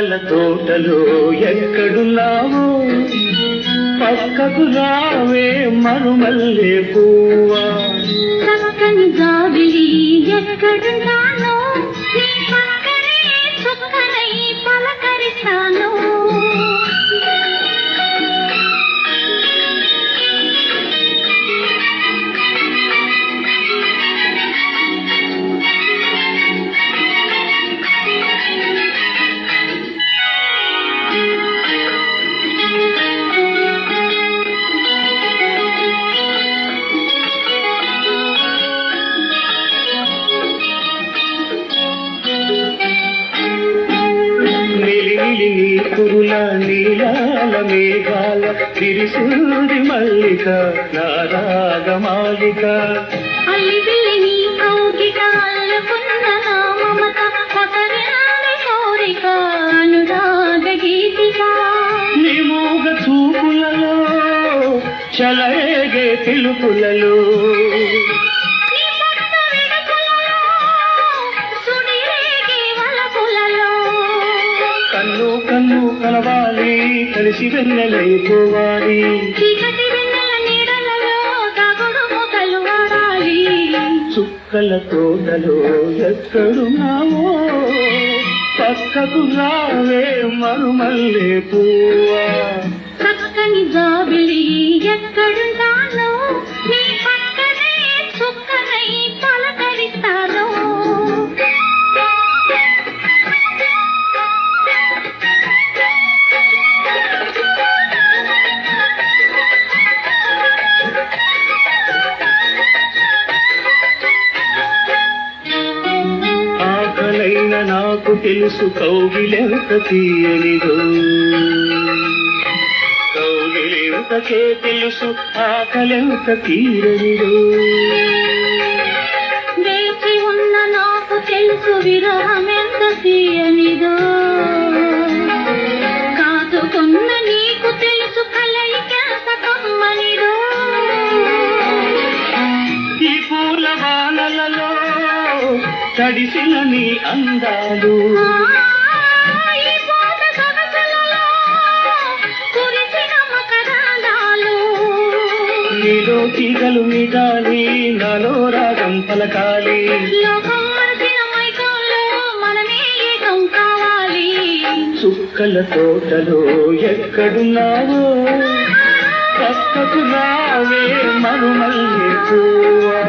చుక్కల తోటలో ఎక్కడున్నావో పక్కకు రావే మరుమల్లే పువ్వా. చక్కని జాబిలి ఎక్కడున్నానో నీ పక్కనే చుక్కనై పలకరిస్తాను. నీ కురుల నీలాల మేఘాల తిరిసూరి మల్లిక నా రాగమాలిక. అల్లిబిల్లి నీ కౌగిట అల్లుకున్న నా మమత కొసరిల్లి కోరిక అనురాగ గీతిక. నీ మూగ చూపులలో చలరేగే పిలుపులలో కన్ను కన్ను కలవాలి కలిసి వెన్నెలైపోవాలి. చీకటి వెన్నెల నీడలలో దాగుడు మూతలు ఆడాలి. చుక్కల తోటలో ఎక్కడున్నావో పక్కకు రావే మరుమల్లే పువ్వా. చక్కని జాబిలి ఎక్కడున్నానో నీ పక్కనే చుక్కనై పలకరిస్తాను. ఆకలైన నాకు తెలుసు కౌగిలెంత తీయనిదో, కౌగిలెంతకే తెలుసు ఆకలెంత తీరనిదో. వేచి ఉన్న నాకు తెలుసు విరహమెంత తీయనిదో, కాదుకున్న నీకు తెలుసు కలయికెంత కమ్మనిదో. ఈ పూల వానలలో తడిసిన నీ అందాలు ఈ పూట సొగసులలో కురిసిన మకరందాలు. నీలో తీగలు మిగాలి నాలో రాగం పలకాలి. లోకం మరచిన మైకంలో మనమే ఏకం కావాలి. చుక్కల తోటలో ఎక్కడున్నావో పక్కకు రావే మరుమల్లే పువ్వా.